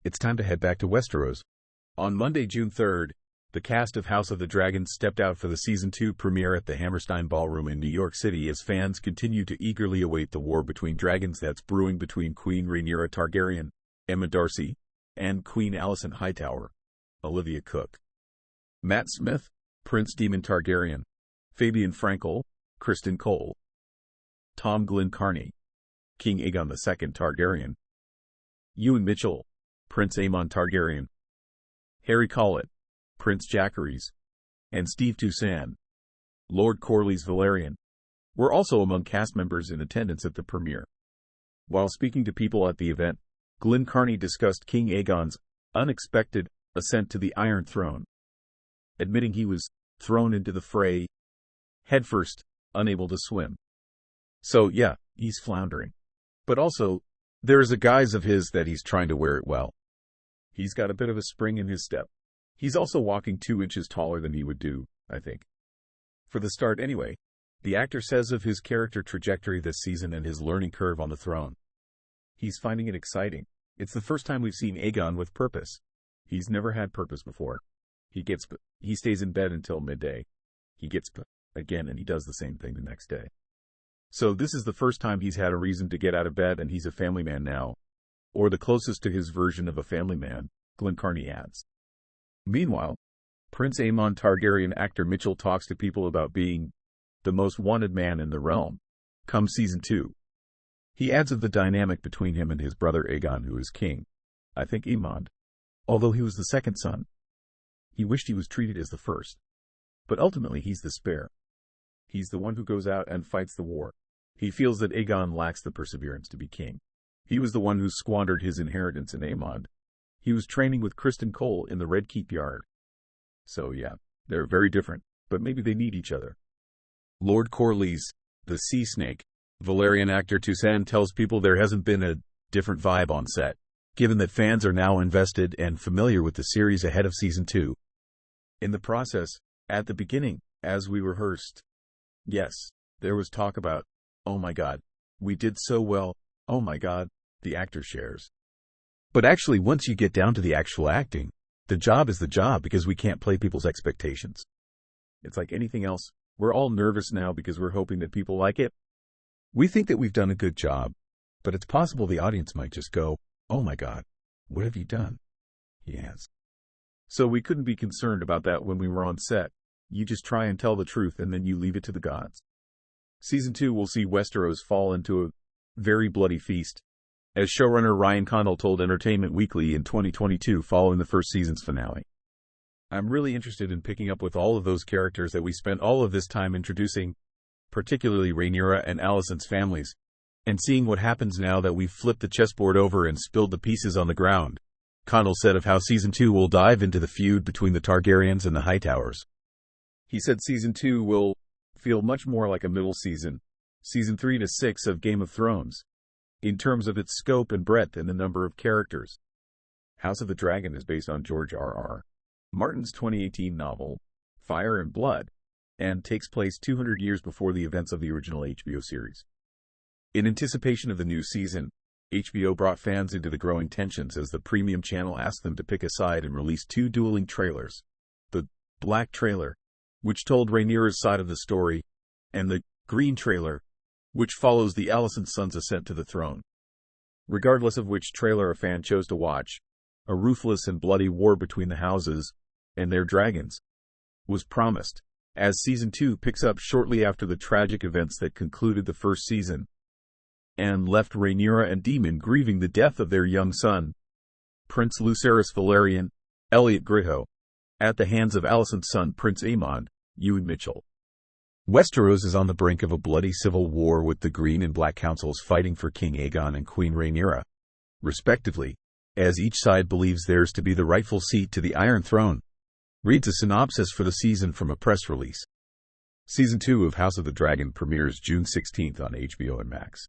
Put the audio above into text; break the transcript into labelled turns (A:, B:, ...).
A: it's time to head back to Westeros. On Monday, June 3rd, the cast of House of the Dragon stepped out for the Season 2 premiere at the Hammerstein Ballroom in New York City as fans continue to eagerly await the war between dragons that's brewing between Queen Rhaenyra Targaryen, Emma Darcy, and Queen Alicent Hightower, Olivia Cooke. Matt Smith, Prince Daemon Targaryen, Fabian Frankel, Kristen Cole, Tom Glencarney, King Aegon II Targaryen, Ewan Mitchell, Prince Aemon Targaryen, Harry Collett, Prince Jacaerys, and Steve Toussaint, Lord Corlys Velaryon, were also among cast members in attendance at the premiere. While speaking to people at the event, Glencarney discussed King Aegon's unexpected ascent to the Iron Throne, admitting he was thrown into the fray headfirst, unable to swim. So yeah, he's floundering. But also, there is a guise of his that he's trying to wear it well. He's got a bit of a spring in his step. He's also walking 2 inches taller than he would do, I think. For the start anyway, the actor says of his character trajectory this season and his learning curve on the throne. He's finding it exciting. It's the first time we've seen Aegon with purpose. He's never had purpose before. He stays in bed until midday. He gets again and he does the same thing the next day. So this is the first time he's had a reason to get out of bed and he's a family man now. Or the closest to his version of a family man, Glencarney adds. Meanwhile, Prince Aemon Targaryen actor Mitchell talks to people about being the most wanted man in the realm, come Season 2. He adds of the dynamic between him and his brother Aegon, who is king. I think Aemond, although he was the second son, he wished he was treated as the first. But ultimately he's the spare. He's the one who goes out and fights the war. He feels that Aegon lacks the perseverance to be king. He was the one who squandered his inheritance in Aemond. He was training with Kristen Cole in the Red Keep yard. So yeah, they're very different, but maybe they need each other. Lord Corlys, the sea snake, Velaryon actor Toussaint tells people there hasn't been a different vibe on set, given that fans are now invested and familiar with the series ahead of Season 2. In the process, at the beginning, as we rehearsed, yes, there was talk about, oh my god, we did so well, oh my god, the actor shares. But actually, once you get down to the actual acting, the job is the job because we can't play people's expectations. It's like anything else. We're all nervous now because we're hoping that people like it. We think that we've done a good job, but it's possible the audience might just go, oh my god, what have you done? He adds. So we couldn't be concerned about that when we were on set. You just try and tell the truth and then you leave it to the gods. Season 2 will see Westeros fall into a very bloody feast, as showrunner Ryan Condal told Entertainment Weekly in 2022 following the first season's finale. I'm really interested in picking up with all of those characters that we spent all of this time introducing, particularly Rhaenyra and Alicent's families, and seeing what happens now that we've flipped the chessboard over and spilled the pieces on the ground. Condal said of how Season 2 will dive into the feud between the Targaryens and the Hightowers. He said Season 2 will feel much more like a middle season, Season 3 to 6 of Game of Thrones, in terms of its scope and breadth and the number of characters. House of the Dragon is based on George R.R. Martin's 2018 novel, Fire and Blood, and takes place 200 years before the events of the original HBO series. In anticipation of the new season, HBO brought fans into the growing tensions as the premium channel asked them to pick a side and release 2 dueling trailers. The black trailer, which told Rhaenyra's side of the story, and the green trailer, which follows the Alicent son's ascent to the throne. Regardless of which trailer a fan chose to watch, a ruthless and bloody war between the houses and their dragons was promised, as Season 2 picks up shortly after the tragic events that concluded the first season and left Rhaenyra and Daemon grieving the death of their young son, Prince Lucerys Velaryon, Elliot Greyhoe, at the hands of Alicent's son Prince Aemond, Ewan Mitchell. Westeros is on the brink of a bloody civil war with the Green and Black Councils fighting for King Aegon and Queen Rhaenyra, respectively, as each side believes theirs to be the rightful seat to the Iron Throne. Reads a synopsis for the season from a press release. Season 2 of House of the Dragon premieres June 16th on HBO and Max.